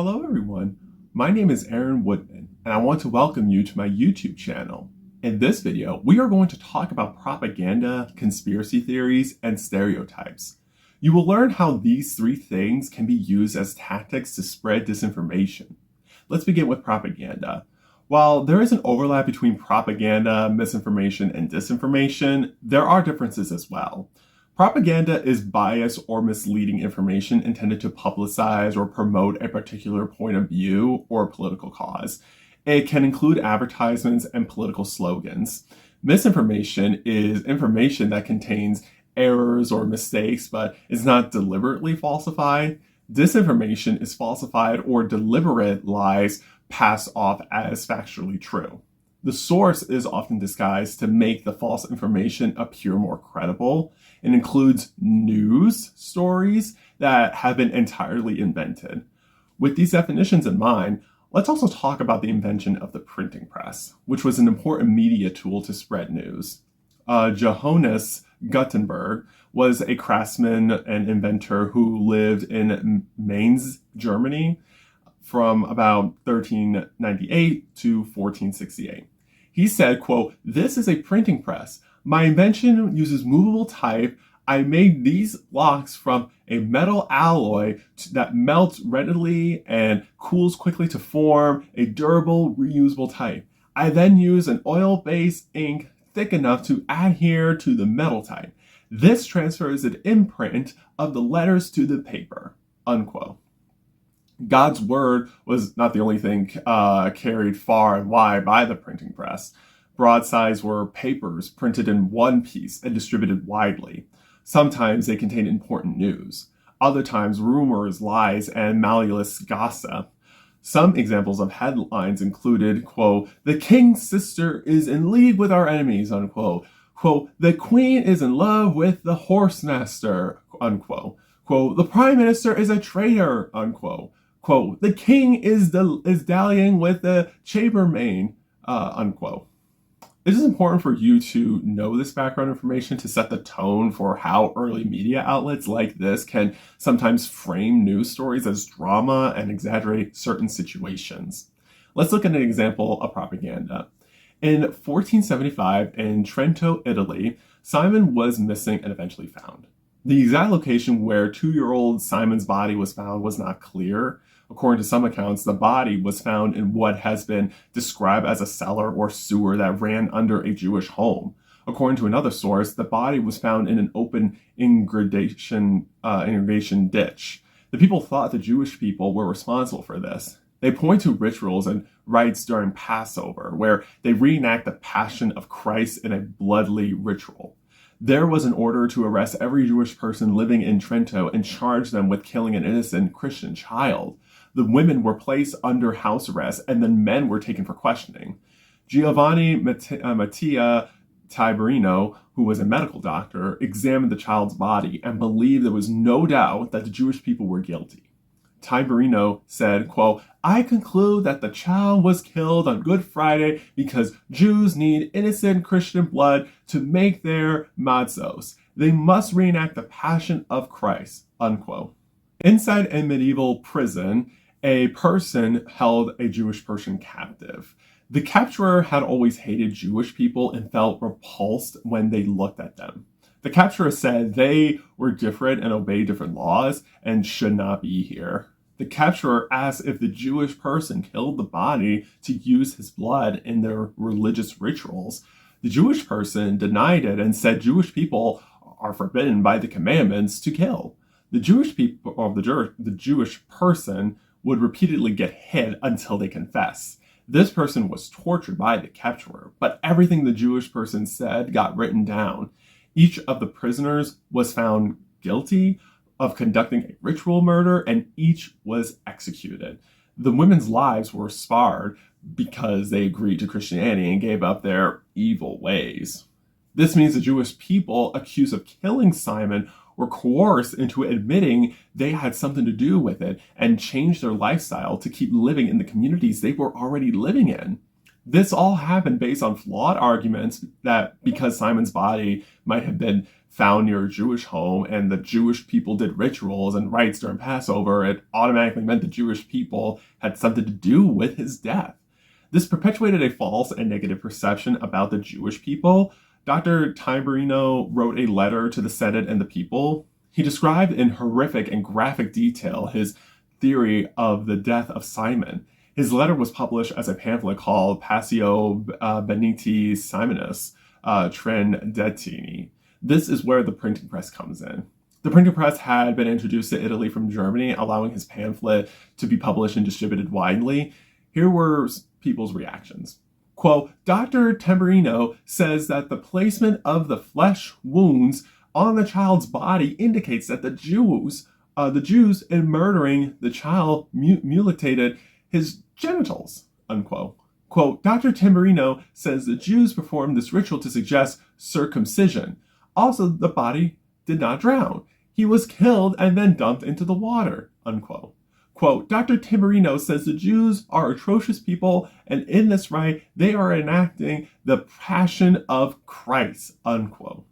Hello everyone, my name is Aaron Woodman and I want to welcome you to my YouTube channel. In this video, we are going to talk about propaganda, conspiracy theories, and stereotypes. You will learn how these three things can be used as tactics to spread disinformation. Let's begin with propaganda. While there is an overlap between propaganda, misinformation, and disinformation, there are differences as well. Propaganda is biased or misleading information intended to publicize or promote a particular point of view or political cause. It can include advertisements and political slogans. Misinformation is information that contains errors or mistakes but is not deliberately falsified. Disinformation is falsified or deliberate lies passed off as factually true. The source is often disguised to make the false information appear more credible. It includes news stories that have been entirely invented. With these definitions in mind, let's also talk about the invention of the printing press, which was an important media tool to spread news. Johannes Gutenberg was a craftsman and inventor who lived in Mainz, Germany, from about 1398 to 1468. He said, quote, "This is a printing press. My invention uses movable type. I made these blocks from a metal alloy that melts readily and cools quickly to form a durable, reusable type. I then use an oil-based ink thick enough to adhere to the metal type. This transfers an imprint of the letters to the paper," unquote. God's word was not the only thing carried far and wide by the printing press. Broadsides were papers printed in one piece and distributed widely. Sometimes they contained important news. Other times, rumors, lies, and malicious gossip. Some examples of headlines included, quote, "The king's sister is in league with our enemies," unquote. Quote, "The queen is in love with the horse master," unquote. Quote, "The prime minister is a traitor," unquote. Quote, "The king is dallying with the chambermaid," unquote. It is important for you to know this background information to set the tone for how early media outlets like this can sometimes frame news stories as drama and exaggerate certain situations. Let's look at an example of propaganda. In 1475, in Trento, Italy, Simon was missing and eventually found. The exact location where 2-year-old Simon's body was found was not clear. According to some accounts, the body was found in what has been described as a cellar or sewer that ran under a Jewish home. According to another source, the body was found in an open irrigation ditch. The people thought the Jewish people were responsible for this. They point to rituals and rites during Passover, where they reenact the Passion of Christ in a bloody ritual. There was an order to arrest every Jewish person living in Trento and charge them with killing an innocent Christian child. The women were placed under house arrest and then men were taken for questioning. Giovanni Mattia Tiberino, who was a medical doctor, examined the child's body and believed there was no doubt that the Jewish people were guilty. Tiberino said, quote, "I conclude that the child was killed on Good Friday because Jews need innocent Christian blood to make their matzos. They must reenact the Passion of Christ," unquote. Inside a medieval prison, a person held a Jewish person captive. The capturer had always hated Jewish people and felt repulsed when they looked at them. The capturer said they were different and obeyed different laws and should not be here. The capturer asked if the Jewish person killed the body to use his blood in their religious rituals. The Jewish person denied it and said Jewish people are forbidden by the commandments to kill. The Jewish people, or the Jewish person would repeatedly get hit until they confess. This person was tortured by the capturer, but everything the Jewish person said got written down. Each of the prisoners was found guilty of conducting a ritual murder, and each was executed. The women's lives were spared because they agreed to Christianity and gave up their evil ways. This means the Jewish people accused of killing Simon were coerced into admitting they had something to do with it and changed their lifestyle to keep living in the communities they were already living in. This all happened based on flawed arguments that because Simon's body might have been found near a Jewish home and the Jewish people did rituals and rites during Passover, it automatically meant the Jewish people had something to do with his death. This perpetuated a false and negative perception about the Jewish people. Dr. Timberino wrote a letter to the Senate and the people. He described in horrific and graphic detail his theory of the death of Simon. His letter was published as a pamphlet called Passio Beniti Simonis Trendetini. This is where the printing press comes in. The printing press had been introduced to Italy from Germany, allowing his pamphlet to be published and distributed widely. Here were people's reactions. Quote, Dr. Timberino says that the placement of the flesh wounds on the child's body indicates that the Jews in murdering the child mutilated his genitals, unquote. Quote, Dr. Timberino says the Jews performed this ritual to suggest circumcision. Also, the body did not drown. He was killed and then dumped into the water, unquote. Quote, Dr. Timberino says the Jews are atrocious people, and in this rite, they are enacting the passion of Christ, unquote.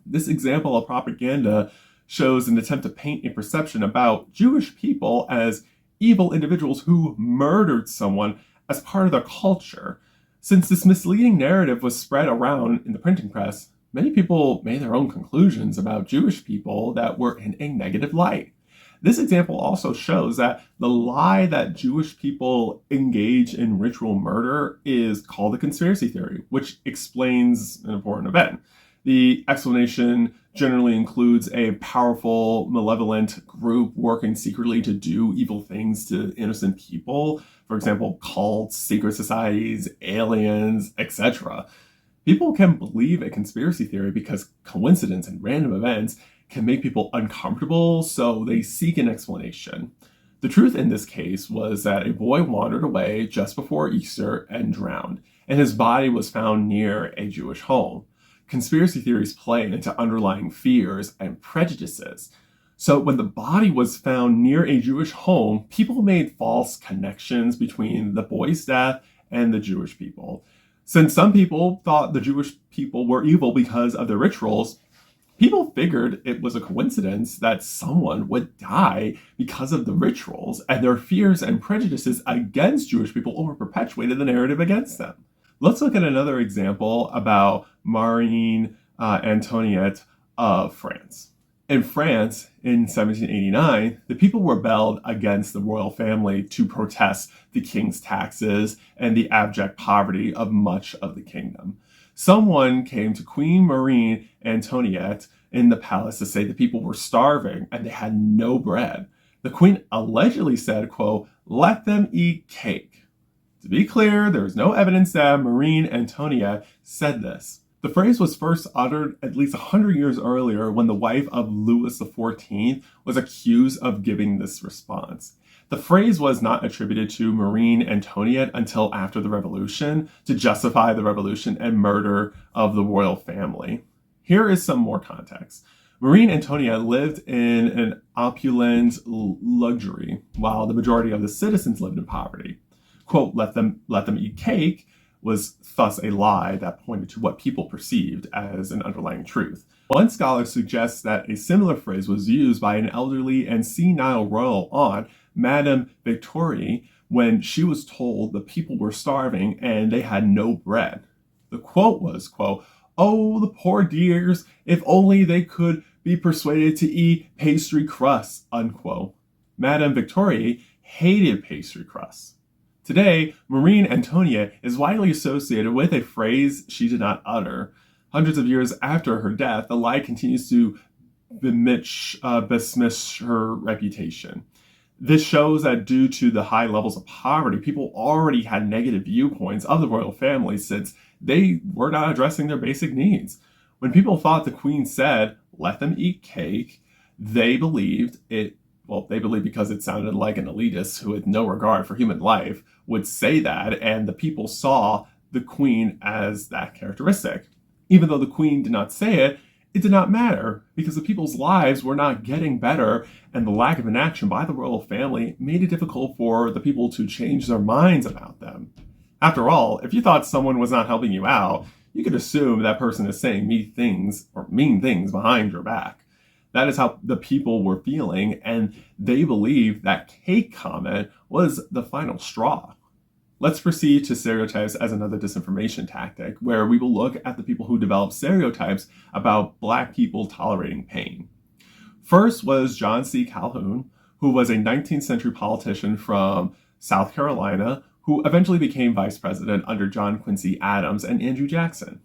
This example of propaganda shows an attempt to paint a perception about Jewish people as evil individuals who murdered someone as part of their culture. Since this misleading narrative was spread around in the printing press, many people made their own conclusions about Jewish people that were in a negative light. This example also shows that the lie that Jewish people engage in ritual murder is called a conspiracy theory, which explains an important event. The explanation generally includes a powerful, malevolent group working secretly to do evil things to innocent people. For example, cults, secret societies, aliens, etc. People can believe a conspiracy theory because coincidence and random events can make people uncomfortable, so they seek an explanation. The truth in this case was that a boy wandered away just before Easter and drowned, and his body was found near a Jewish home. Conspiracy theories play into underlying fears and prejudices. So when the body was found near a Jewish home, people made false connections between the boy's death and the Jewish people. Since some people thought the Jewish people were evil because of their rituals, people figured it was a coincidence that someone would die because of the rituals, and their fears and prejudices against Jewish people over-perpetuated the narrative against them. Let's look at another example about Marie Antoinette of France. In France, in 1789, the people rebelled against the royal family to protest the king's taxes and the abject poverty of much of the kingdom. Someone came to Queen Marie Antoinette in the palace to say the people were starving and they had no bread. The queen allegedly said, quote, let them eat cake. To be clear, there is no evidence that Marie Antoinette said this. The phrase was first uttered at least 100 years earlier when the wife of Louis XIV was accused of giving this response. The phrase was not attributed to Marie Antoinette until after the revolution to justify the revolution and murder of the royal family. Here is some more context. Marie Antoinette lived in an opulent luxury while the majority of the citizens lived in poverty. Quote, let them eat cake was thus a lie that pointed to what people perceived as an underlying truth. One scholar suggests that a similar phrase was used by an elderly and senile royal aunt, Madame Victoire, when she was told the people were starving and they had no bread. The quote was, quote, oh, the poor dears, if only they could be persuaded to eat pastry crusts, unquote. Madame Victoire hated pastry crusts. Today, Marie Antoinette is widely associated with a phrase she did not utter. Hundreds of years after her death, the lie continues to besmirch her reputation. This shows that due to the high levels of poverty, people already had negative viewpoints of the royal family since they were not addressing their basic needs. When people thought the queen said, let them eat cake, they believed it. Well, they believed because it sounded like an elitist who had no regard for human life would say that, and the people saw the queen as that characteristic. Even though the queen did not say it, it did not matter because the people's lives were not getting better, and the lack of inaction by the royal family made it difficult for the people to change their minds about them. After all, if you thought someone was not helping you out, you could assume that person is saying mean things behind your back. That is how the people were feeling, and they believed that cake comment was the final straw. Let's proceed to stereotypes as another disinformation tactic, where we will look at the people who developed stereotypes about Black people tolerating pain. First was John C. Calhoun, who was a 19th century politician from South Carolina, who eventually became vice president under John Quincy Adams and Andrew Jackson.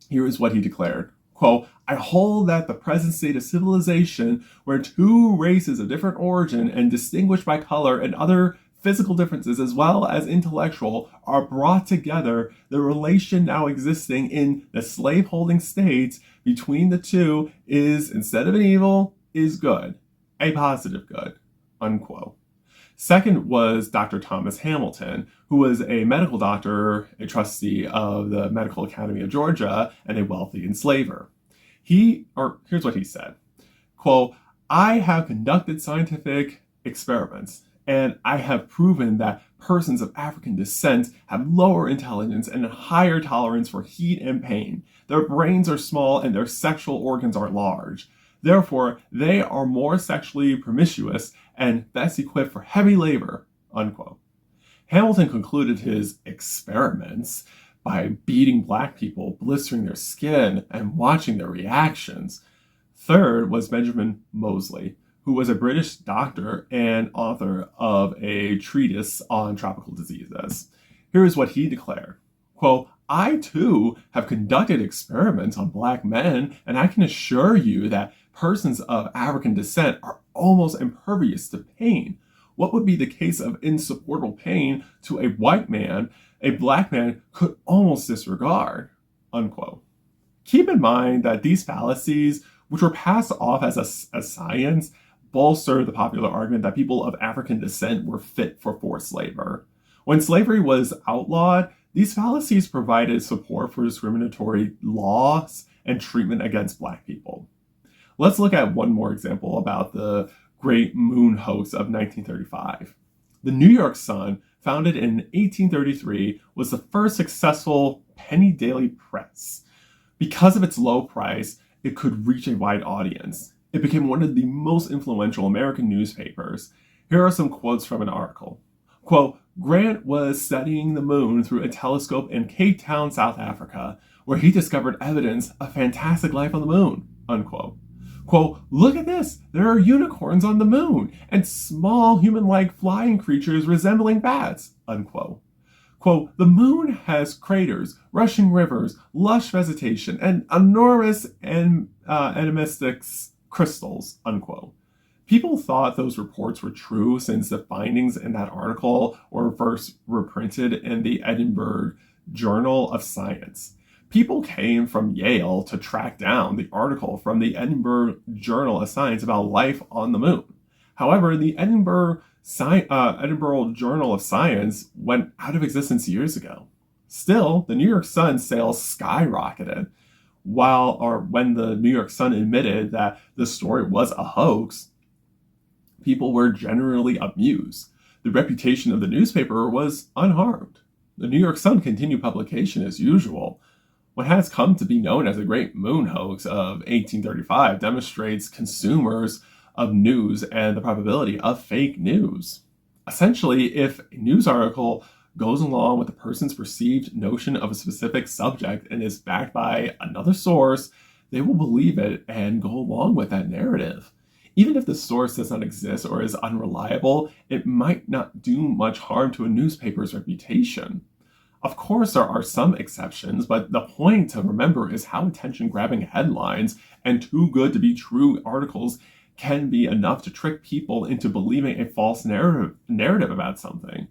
Here is what he declared. Quote, I hold that the present state of civilization, where two races of different origin and distinguished by color and other physical differences as well as intellectual, are brought together, the relation now existing in the slave-holding states between the two is, instead of an evil, is good, a positive good, unquote. Second was Dr. Thomas Hamilton, who was a medical doctor, a trustee of the Medical Academy of Georgia, and a wealthy enslaver. Here's what he said, quote, I have conducted scientific experiments, and I have proven that persons of African descent have lower intelligence and a higher tolerance for heat and pain. Their brains are small and their sexual organs are large. Therefore, they are more sexually promiscuous and best equipped for heavy labor, unquote. Hamilton concluded his experiments by beating Black people, blistering their skin, and watching their reactions. Third was Benjamin Moseley, who was a British doctor and author of a treatise on tropical diseases. Here is what he declared, quote, I too have conducted experiments on Black men, and I can assure you that persons of African descent are almost impervious to pain. What would be the case of insupportable pain to a white man, a Black man could almost disregard, unquote. Keep in mind that these fallacies, which were passed off as a science, bolster the popular argument that people of African descent were fit for forced labor. When slavery was outlawed, these fallacies provided support for discriminatory laws and treatment against Black people. Let's look at one more example about the Great Moon Hoax of 1935. The New York Sun, founded in 1833, was the first successful penny daily press. Because of its low price, it could reach a wide audience. It became one of the most influential American newspapers. Here are some quotes from an article. Quote, Grant was studying the moon through a telescope in Cape Town, South Africa, where he discovered evidence of fantastic life on the moon, unquote. Quote, look at this, there are unicorns on the moon and small human-like flying creatures resembling bats, unquote. Quote, the moon has craters, rushing rivers, lush vegetation, and enormous animistic crystals, unquote. People thought those reports were true since the findings in that article were first reprinted in the Edinburgh Journal of Science. People came from Yale to track down the article from the Edinburgh Journal of Science about life on the moon. However, the Edinburgh Journal of Science went out of existence years ago. Still, the New York Sun sales skyrocketed. When the New York Sun admitted that the story was a hoax, people were generally amused. The reputation of the newspaper was unharmed. The New York Sun continued publication as usual. What has come to be known as the Great Moon Hoax of 1835 demonstrates consumers of news and the probability of fake news. Essentially, if a news article goes along with a person's perceived notion of a specific subject and is backed by another source, they will believe it and go along with that narrative. Even if the source does not exist or is unreliable, it might not do much harm to a newspaper's reputation. Of course, there are some exceptions, but the point to remember is how attention-grabbing headlines and too good to be true articles can be enough to trick people into believing a false narrative about something.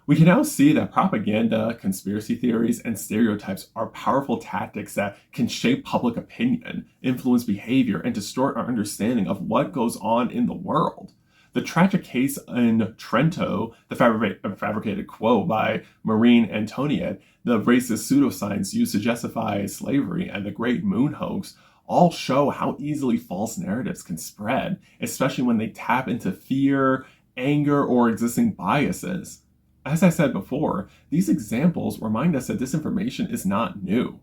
We can now see that propaganda, conspiracy theories, and stereotypes are powerful tactics that can shape public opinion, influence behavior, and distort our understanding of what goes on in the world. The tragic case in Trento, the fabricated quote by Marie Antoinette, the racist pseudoscience used to justify slavery, and the Great Moon Hoax all show how easily false narratives can spread, especially when they tap into fear, anger, or existing biases. As I said before, these examples remind us that disinformation is not new.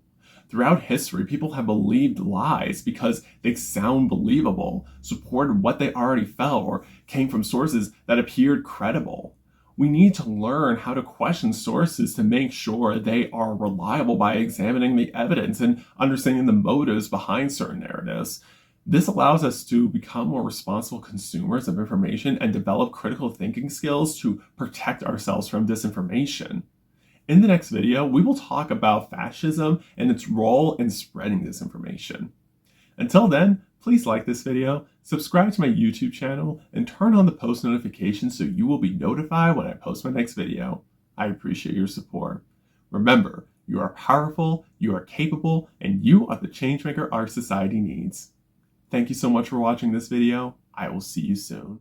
Throughout history, people have believed lies because they sound believable, supported what they already felt, or came from sources that appeared credible. We need to learn how to question sources to make sure they are reliable by examining the evidence and understanding the motives behind certain narratives. This allows us to become more responsible consumers of information and develop critical thinking skills to protect ourselves from disinformation. In the next video, we will talk about fascism and its role in spreading disinformation. Until then, please like this video, subscribe to my YouTube channel, and turn on the post notifications so you will be notified when I post my next video. I appreciate your support. Remember, you are powerful, you are capable, and you are the changemaker our society needs. Thank you so much for watching this video. I will see you soon.